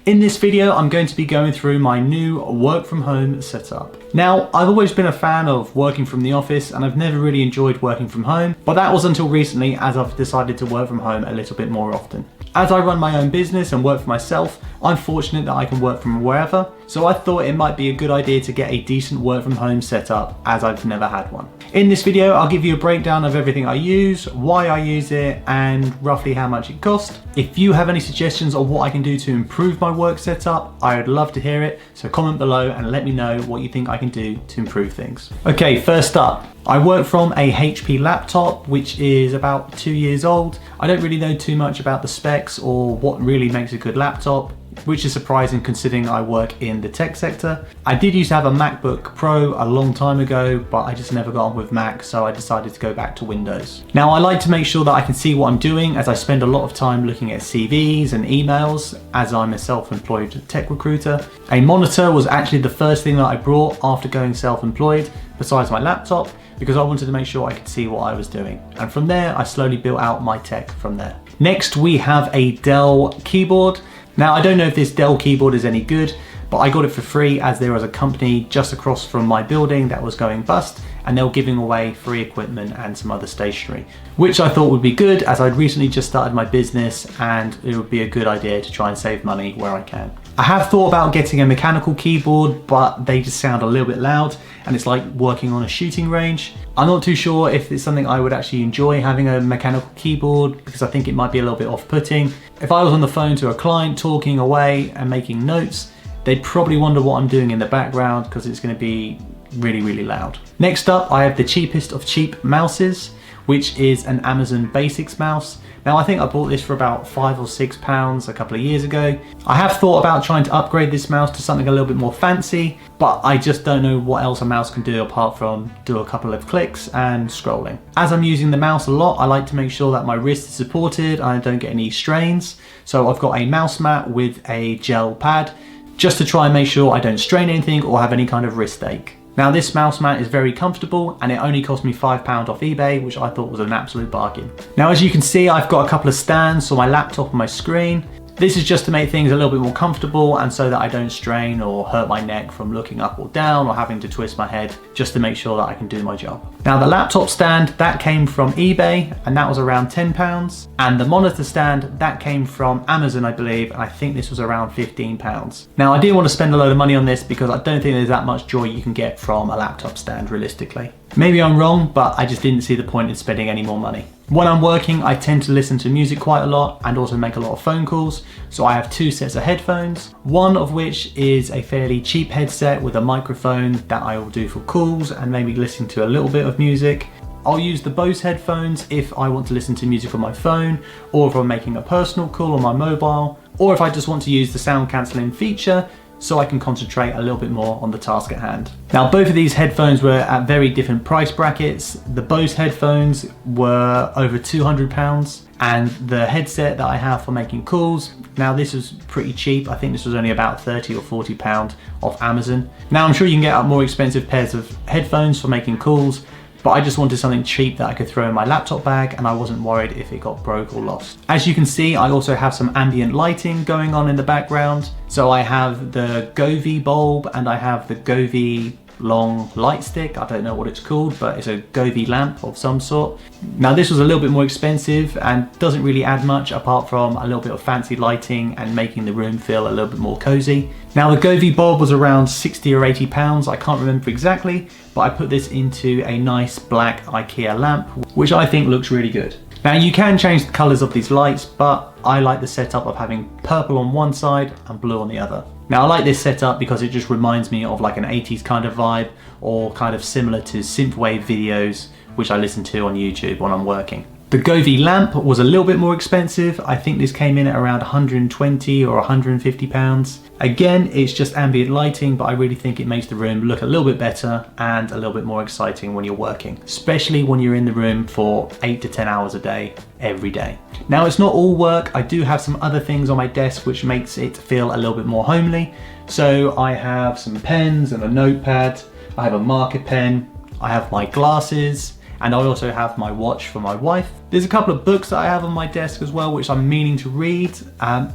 In this video, I'm going to be going through my new work from home setup. Now, I've always been a fan of working from the office and I've never really enjoyed working from home, but that was until recently as I've decided to work from home a little bit more often. As I run my own business and work for myself, I'm fortunate that I can work from wherever, so I thought it might be a good idea to get a decent work from home setup as I've never had one. In this video, I'll give you a breakdown of everything I use, why I use it, and roughly how much it cost. If you have any suggestions on what I can do to improve my work setup, I would love to hear it, so comment below and let me know what you think I can do to improve things. Okay, first up, I work from a HP laptop, which is about 2 years old. I don't really know too much about the specs or what really makes a good laptop, which is surprising considering I work in the tech sector. I did used to have a MacBook Pro a long time ago, but I just never got on with Mac, so I decided to go back to Windows. Now, I like to make sure that I can see what I'm doing as I spend a lot of time looking at CVs and emails as I'm a self-employed tech recruiter. A monitor was actually the first thing that I brought after going self-employed, besides my laptop, because I wanted to make sure I could see what I was doing. And from there, I slowly built out my tech from there. Next, we have a Dell keyboard. Now, I don't know if this Dell keyboard is any good, but I got it for free as there was a company just across from my building that was going bust and they were giving away free equipment and some other stationery, which I thought would be good as I'd recently just started my business and it would be a good idea to try and save money where I can. I have thought about getting a mechanical keyboard, but they just sound a little bit loud and it's like working on a shooting range. I'm not too sure if it's something I would actually enjoy having a mechanical keyboard because I think it might be a little bit off-putting. If I was on the phone to a client talking away and making notes, they'd probably wonder what I'm doing in the background because it's going to be really, really loud. Next up, I have the cheapest of cheap mouses, which is an Amazon Basics mouse. Now, I think I bought this for about £5 or £6 a couple of years ago. I have thought about trying to upgrade this mouse to something a little bit more fancy, but I just don't know what else a mouse can do apart from do a couple of clicks and scrolling. As I'm using the mouse a lot, I like to make sure that my wrist is supported and I don't get any strains. So I've got a mouse mat with a gel pad just to try and make sure I don't strain anything or have any kind of wrist ache. Now, this mouse mat is very comfortable and it only cost me £5 off eBay, which I thought was an absolute bargain. Now, as you can see, I've got a couple of stands for my laptop and my screen. This is just to make things a little bit more comfortable and so that I don't strain or hurt my neck from looking up or down or having to twist my head, just to make sure that I can do my job. Now, the laptop stand, that came from eBay and that was around £10. And the monitor stand, that came from Amazon, I believe, and I think this was around £15. Now, I didn't want to spend a load of money on this because I don't think there's that much joy you can get from a laptop stand realistically. Maybe I'm wrong, but I just didn't see the point in spending any more money. When I'm working, I tend to listen to music quite a lot and also make a lot of phone calls. So I have 2 sets of headphones, one of which is a fairly cheap headset with a microphone that I will do for calls and maybe listen to a little bit of music. I'll use the Bose headphones if I want to listen to music on my phone, or if I'm making a personal call on my mobile, or if I just want to use the sound cancelling feature so I can concentrate a little bit more on the task at hand. Now, both of these headphones were at very different price brackets. The Bose headphones were over £200 and the headset that I have for making calls, now this was pretty cheap. I think this was only about £30 or £40 off Amazon. Now, I'm sure you can get more expensive pairs of headphones for making calls, but I just wanted something cheap that I could throw in my laptop bag and I wasn't worried if it got broke or lost. As you can see, I also have some ambient lighting going on in the background. So I have the Govee bulb and I have the Govee long light stick. I don't know what it's called, but it's a Govee lamp of some sort. Now, this was a little bit more expensive and doesn't really add much apart from a little bit of fancy lighting and making the room feel a little bit more cozy. Now, the Govee bulb was around £60 or £80, I can't remember exactly, but I put this into a nice black IKEA lamp, which I think looks really good. Now, you can change the colours of these lights, but I like the setup of having purple on one side and blue on the other. Now, I like this setup because it just reminds me of like an 80s kind of vibe, or kind of similar to synthwave videos, which I listen to on YouTube when I'm working. The Govee lamp was a little bit more expensive. I think this came in at around £120 or £150. Again, it's just ambient lighting, but I really think it makes the room look a little bit better and a little bit more exciting when you're working, especially when you're in the room for 8 to 10 hours a day, every day. Now, it's not all work. I do have some other things on my desk which makes it feel a little bit more homely. So I have some pens and a notepad. I have a marker pen. I have my glasses. and I also have my watch for my wife. There's a couple of books that I have on my desk as well, which I'm meaning to read,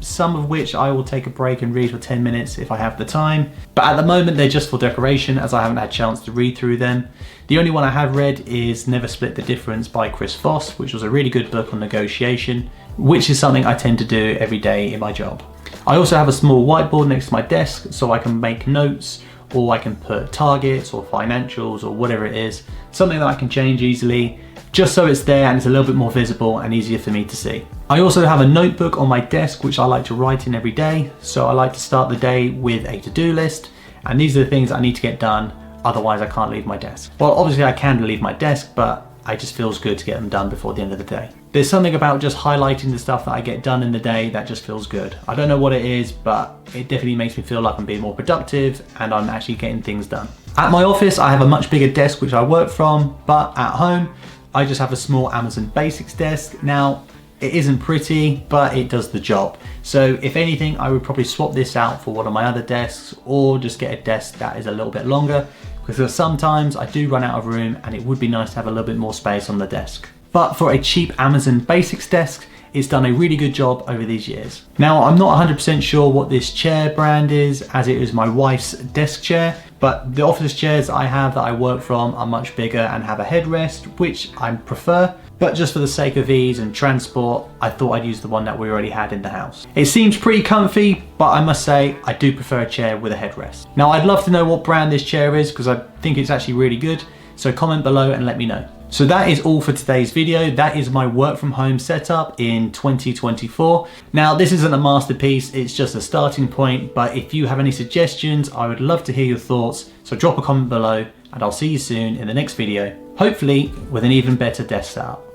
some of which I will take a break and read for 10 minutes if I have the time. But at the moment they're just for decoration, as I haven't had a chance to read through them. The only one I have read is Never Split the Difference by Chris Voss, which was a really good book on negotiation, which is something I tend to do every day in my job. I also have a small whiteboard next to my desk so I can make notes, or I can put targets or financials or whatever it is, something that I can change easily, just so it's there and it's a little bit more visible and easier for me to see. I also have a notebook on my desk which I like to write in every day, so I like to start the day with a to-do list, and these are the things I need to get done, otherwise I can't leave my desk. Well, obviously I can leave my desk, but it just feels good to get them done before the end of the day. There's something about just highlighting the stuff that I get done in the day that just feels good. I don't know what it is, but it definitely makes me feel like I'm being more productive and I'm actually getting things done. At my office, I have a much bigger desk which I work from, but at home, I just have a small Amazon Basics desk. Now, it isn't pretty, but it does the job. So if anything, I would probably swap this out for one of my other desks, or just get a desk that is a little bit longer, because sometimes I do run out of room and it would be nice to have a little bit more space on the desk. But for a cheap Amazon Basics desk, it's done a really good job over these years. Now, I'm not 100% sure what this chair brand is, as it is my wife's desk chair, but the office chairs I have that I work from are much bigger and have a headrest, which I prefer. But just for the sake of ease and transport, I thought I'd use the one that we already had in the house. It seems pretty comfy, but I must say, I do prefer a chair with a headrest. Now, I'd love to know what brand this chair is, because I think it's actually really good. So comment below and let me know. So that is all for today's video. That is my work from home setup in 2024. Now, this isn't a masterpiece, it's just a starting point, but if you have any suggestions, I would love to hear your thoughts. So drop a comment below and I'll see you soon in the next video, hopefully with an even better desk setup.